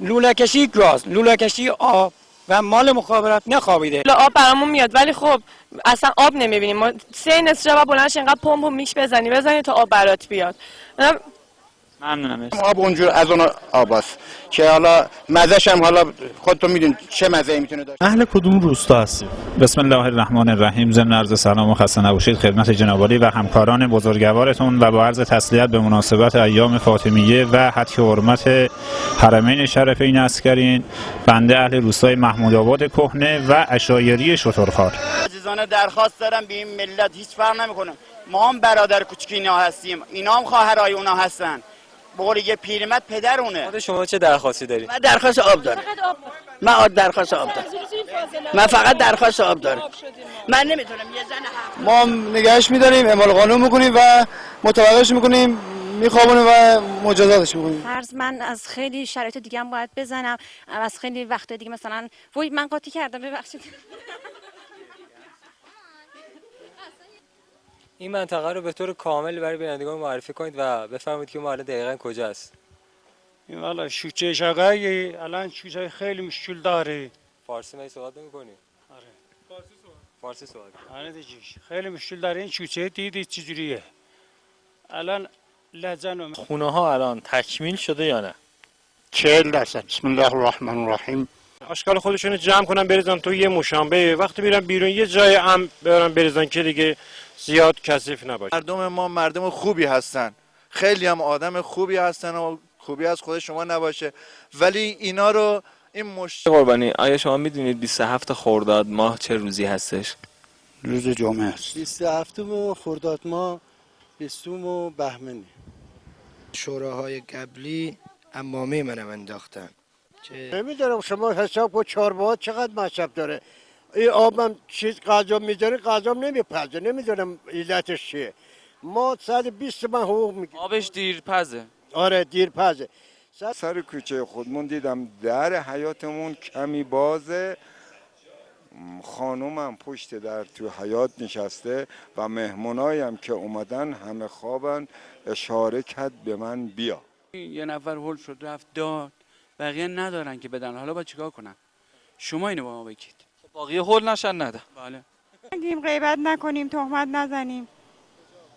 لوله کشی گاز، لوله کشی آب و مال مخابرات نخوابیده. آب برامون میاد ولی خب اصلا آب نمیبینیم. ما 3 نصف شب بلندش اینقدر پمپ و میش بزنی تا آب برات بیاد. ممنونم. آب اونجور از اون آب است که حالا مزه‌ش هم حالا خودتون میدونید چه مزه‌ای میتونه داشته. اهل کدوم روستا هستید؟ بسم الله الرحمن الرحیم. ضمن عرض سلام و خسته نباشید خدمت جناب عالی و همکاران بزرگوارتون و با عرض تسلیت به مناسبت ایام فاطمیه و حج حرمت حرمین شریفین عسکرین، بنده اهل روستای محمود آباد کهنه و عشایری شترخوار. عزیزانه درخواست دارم به این ملت، هیچ فرق نمیکنه، ما هم برادر کوچیک اینا هستیم، اینا هم خواهرای اونا هستن. بقول یه پیرمرد پدرونه. خود شما چه درخواستی داری؟ من درخواست آب دارم. من درخواست آب دارم. من فقط درخواست آب دارم. من نمیتونم یه زن ما نگهش میداریم، اعمال قانون میکنیم و متوقفش میکنیم، میخوابونیم و مجازاتش میکنیم. فرض من از خیلی شرایط دیگه هم باید بزنم، از خیلی وقت دیگه مثلا وای من قاطی کردم ببخشید. این منطقه رو به طور کامل برای بینندگان معرفی کنید و بفرمایید که ما الان دقیقاً کجاست. این والا شوچه شقایی الان چیزای خیلی مشکل داره. فارسی می صحبت نمی‌کنی؟ آره. فارسی صحبت. آره دیگه خیلی مشکل داره. این شوچه دیدید چجوریه الان؟ لجن خونه ها الان تکمیل شده یا نه؟ 40%. بسم الله الرحمن الرحیم. اشکال خودشونو جمع کنن بریزن تو یه مشنبه، وقتی میرن بیرون یه جای هم برن بریزن که دیگه زیاد کثیف نباشه. مردم ما مردم خوبی هستن، خیلی هم آدم خوبی هستن و خوبی از خود شما نباشه، ولی اینا رو این قربانی، آیا شما میدونید 27 خرداد ماه چه روزی هستش؟ روز جمعه است. 27 خرداد ماه 20 بهمنه. شوراهای قبلی امامه منم انداختن. نمیدونم شما حساب کن چهارباغ چقدر مصرف داره. این آبم چیز غذا میذاره، غذا نمیپزه، نمیدونم علتش چیه. ما 120 من حقوق میگیریم. آبش دیرپزه. آره دیرپزه. سر کوچه خودمون دیدم در حیاتمون کمی بازه، خانومم پشت در تو حیات نشسته و مهمونایی هم که اومدن همه خوابن، اشاره کرد به من بیا. یه نفر هول شد رفت داد، بقیه ندارن که بدن، حالا با چیکار کنن؟ شما اینو با ما بگید. باقی هول نشن نده. بله. نگیم غیبت نکنیم، تهمت نزنیم،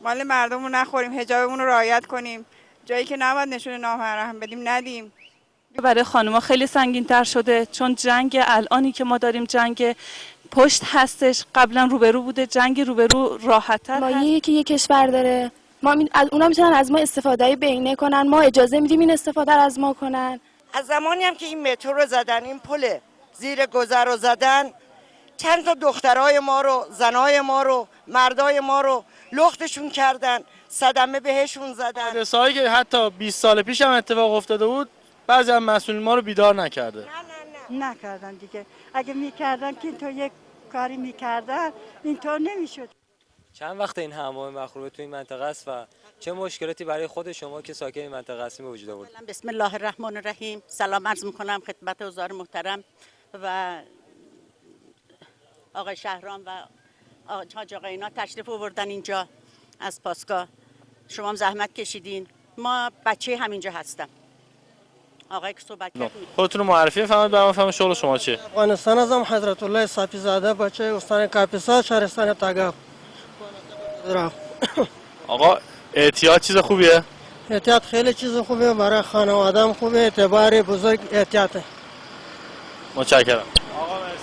مال مردم رو نخوریم، حجابمون رو رعایت کنیم، جایی که نباید نشون نامحرم بدیم ندیم. برای خانم‌ها خیلی سنگین‌تر شده چون جنگ الانی که ما داریم جنگ پشت هستش، قبلا روبرو بوده، جنگ روبرو راحت‌تر هست. مایه‌ای که یک کشور داره، ما از اونا میتونن از ما استفاده بینه کنن، ما اجازه میدیم این استفاده از ما کنن. از زمانی هم که این مترو رو زدن، این پل زیر گذر رو زدن، چند تا دخترای ما رو، زنای ما رو، مردای ما رو لختشون کردن، صدمه بهشون زدن. حادثه‌ای که حتی 20 سال پیش هم اتفاق افتاده بود، بعضی از مسئولین ما رو بیدار نکرده. نکردن دیگه. اگه میکردن که اینطور یک کاری میکردن اینطور نمیشد. چند وقت این حمام مخروبه تو این منطقه است و چه مشکلاتی برای خود شما که ساکن این منطقه هستید به وجود آورد؟ بسم الله الرحمن الرحیم. سلام عرض میکنم خدمت حضار محترم و آقای شهرام و حاج آقا اینا تشریف آوردن اینجا از پاسگاه. شما هم زحمت کشیدین. ما بچه همینجا هستم. آقای که صحبت کردین. خودتون رو معرفی بفرمایید برام، بفهمم شغل شما چیه؟ افغانستان ازم حضرت الله صافی زاده، بچه استان کاپیسا، شهرستان تگاف. آقا احتیاط چیز خوبیه؟ احتیاط خیلی چیز خوبه، برای خانواده‌ام خوبه، اعتبار بزرگ احتیاطه. متشکرم. آقا مرسی.